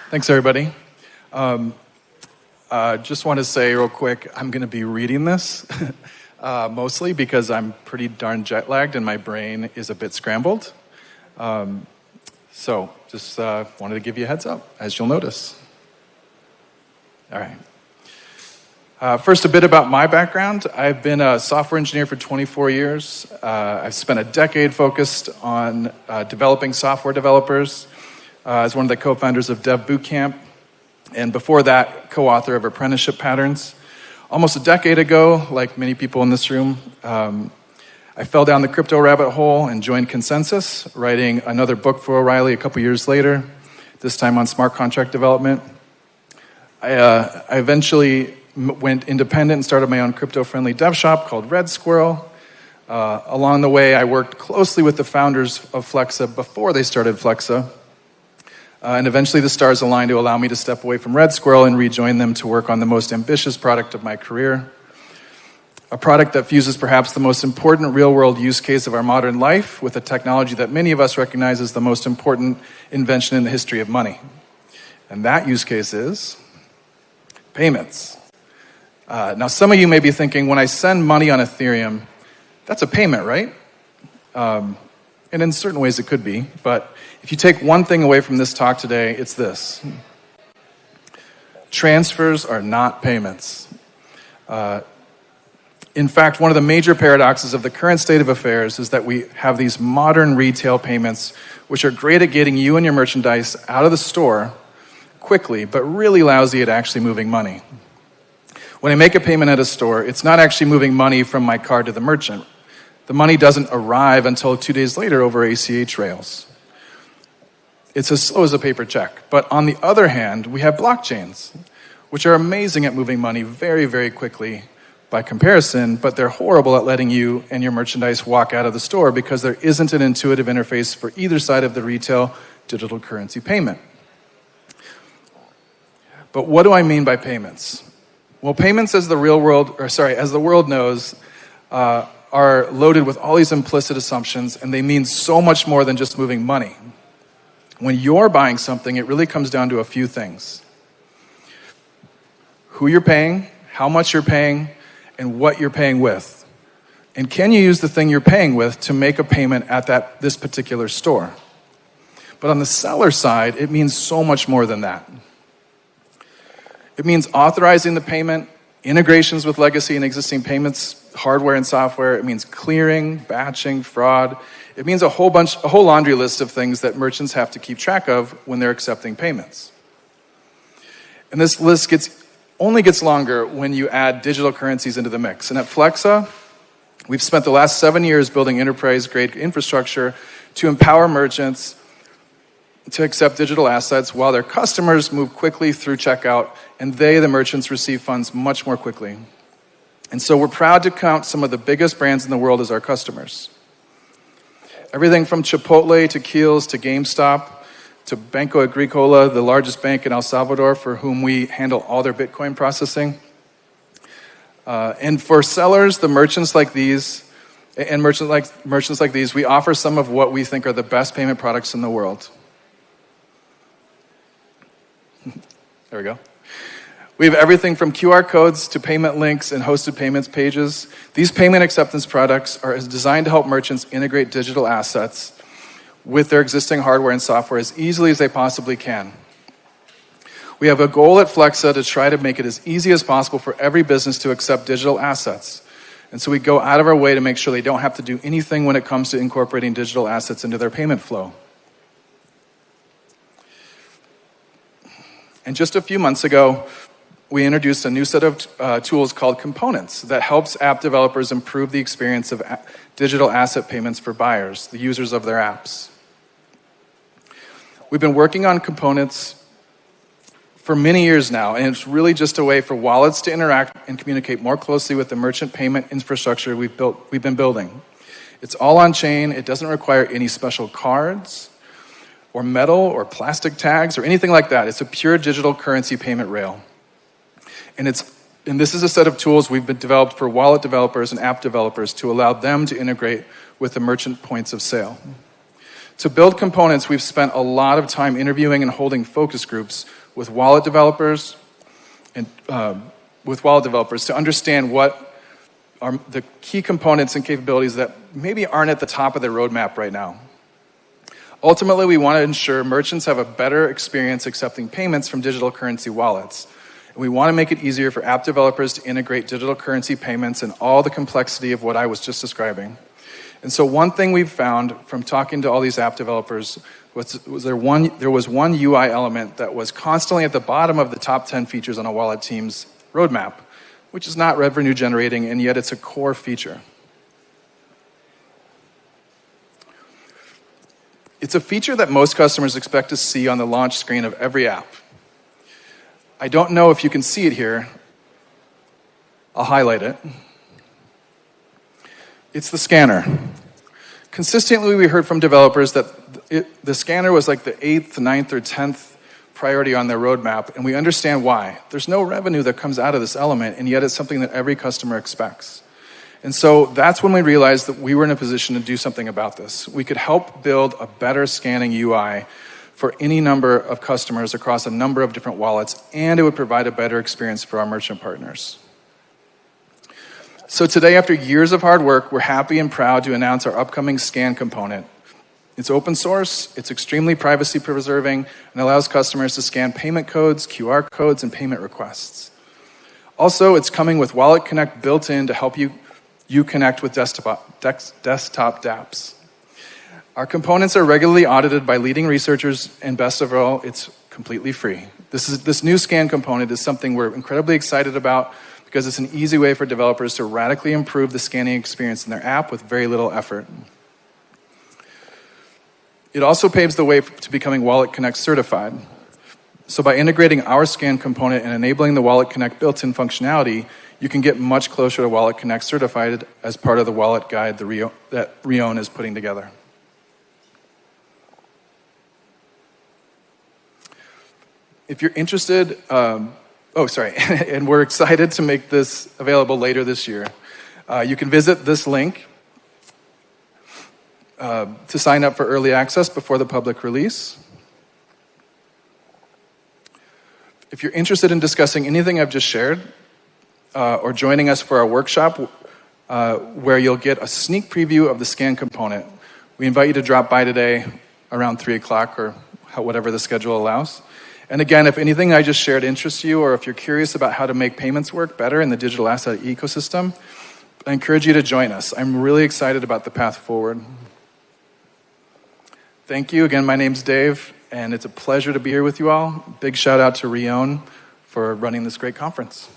Thanks, everybody. Just want to say real quick, I'm going to be reading this, mostly because I'm pretty darn jet-lagged and my brain is a bit scrambled. So just wanted to give you a heads up, as you'll notice. All right. First, a bit about my background. I've been a software engineer for 24 years. I've spent a decade focused on developing software developers. As one of the co-founders of Dev Bootcamp, and before that, co-author of Apprenticeship Patterns. Almost a decade ago, like many people in this room, I fell down the crypto rabbit hole and joined Consensus, writing another book for O'Reilly a couple years later, this time on smart contract development. I eventually went independent and started my own crypto-friendly dev shop called Red Squirrel. Along the way, I worked closely with the founders of Flexa before they started Flexa. And eventually the stars aligned to allow me to step away from Red Squirrel and rejoin them to work on the most ambitious product of my career. A product that fuses perhaps the most important real-world use case of our modern life with a technology that many of us recognize as the most important invention in the history of money. And that use case is payments. Now, some of you may be thinking, when I send money on Ethereum, that's a payment, right? And in certain ways it could be, but if you take one thing away from this talk today, it's this. Transfers are not payments. In fact, one of the major paradoxes of the current state of affairs is that we have these modern retail payments, which are great at getting you and your merchandise out of the store quickly, but really lousy at actually moving money. When I make a payment at a store, it's not actually moving money from my card to the merchant. The money doesn't arrive until 2 days later over ACH rails. It's as slow as a paper check. But on the other hand, we have blockchains, which are amazing at moving money very, very quickly by comparison, but they're horrible at letting you and your merchandise walk out of the store because there isn't an intuitive interface for either side of the retail digital currency payment. But what do I mean by payments? Well, payments as the world knows, are loaded with all these implicit assumptions, and they mean so much more than just moving money. When you're buying something, it really comes down to a few things. Who you're paying, how much you're paying, and what you're paying with. And can you use the thing you're paying with to make a payment at this particular store? But on the seller side, it means so much more than that. It means authorizing the payment, integrations with legacy and existing payments, hardware and software. It means clearing, batching, fraud. It means a whole laundry list of things that merchants have to keep track of when they're accepting payments. And this list only gets longer when you add digital currencies into the mix. And at Flexa, we've spent the last 7 years building enterprise-grade infrastructure to empower merchants to accept digital assets while their customers move quickly through checkout, and the merchants, receive funds much more quickly. And so we're proud to count some of the biggest brands in the world as our customers. Everything from Chipotle to Kiehl's to GameStop to Banco Agricola, the largest bank in El Salvador, for whom we handle all their Bitcoin processing. And for sellers, the merchants like these, we offer some of what we think are the best payment products in the world. There we go. We have everything from QR codes to payment links and hosted payments pages. These payment acceptance products are designed to help merchants integrate digital assets with their existing hardware and software as easily as they possibly can. We have a goal at Flexa to try to make it as easy as possible for every business to accept digital assets. And so we go out of our way to make sure they don't have to do anything when it comes to incorporating digital assets into their payment flow. And just a few months ago, we introduced a new set of tools called Components that helps app developers improve the experience of digital asset payments for buyers, the users of their apps. We've been working on Components for many years now, and it's really just a way for wallets to interact and communicate more closely with the merchant payment infrastructure we've been building. It's all on chain. It doesn't require any special cards or metal or plastic tags or anything like that. It's a pure digital currency payment rail. And this is a set of tools we've been developed for wallet developers and app developers to allow them to integrate with the merchant points of sale. To build components, we've spent a lot of time interviewing and holding focus groups with wallet developers to understand what are the key components and capabilities that maybe aren't at the top of their roadmap right now. Ultimately, we want to ensure merchants have a better experience accepting payments from digital currency wallets. And we want to make it easier for app developers to integrate digital currency payments and all the complexity of what I was just describing. And so one thing we've found from talking to all these app developers was there was one UI element that was constantly at the bottom of the top 10 features on a wallet team's roadmap, which is not revenue generating, and yet it's a core feature. It's a feature that most customers expect to see on the launch screen of every app. I don't know if you can see it here. I'll highlight it. It's the scanner. Consistently, we heard from developers that the scanner was like the 8th, 9th, or 10th priority on their roadmap, and we understand why. There's no revenue that comes out of this element, and yet it's something that every customer expects. And so that's when we realized that we were in a position to do something about this. We could help build a better scanning UI for any number of customers across a number of different wallets, and it would provide a better experience for our merchant partners. So today, after years of hard work, we're happy and proud to announce our upcoming scan component. It's open source, it's extremely privacy preserving, and allows customers to scan payment codes, QR codes, and payment requests. Also, it's coming with WalletConnect built in to help you connect with desktop dApps. Our components are regularly audited by leading researchers, and best of all, it's completely free. This new scan component is something we're incredibly excited about because it's an easy way for developers to radically improve the scanning experience in their app with very little effort. It also paves the way to becoming WalletConnect certified. So by integrating our scan component and enabling the WalletConnect built-in functionality, you can get much closer to WalletConnect certified as part of the wallet guide that Reown is putting together. If you're interested, and we're excited to make this available later this year. You can visit this link to sign up for early access before the public release. If you're interested in discussing anything I've just shared, or joining us for our workshop, where you'll get a sneak preview of the scan component, we invite you to drop by today around 3 o'clock or whatever the schedule allows. And again, if anything I just shared interests you, or if you're curious about how to make payments work better in the digital asset ecosystem, I encourage you to join us. I'm really excited about the path forward. Thank you. Again, my name's Dave, and it's a pleasure to be here with you all. Big shout out to Reown for running this great conference.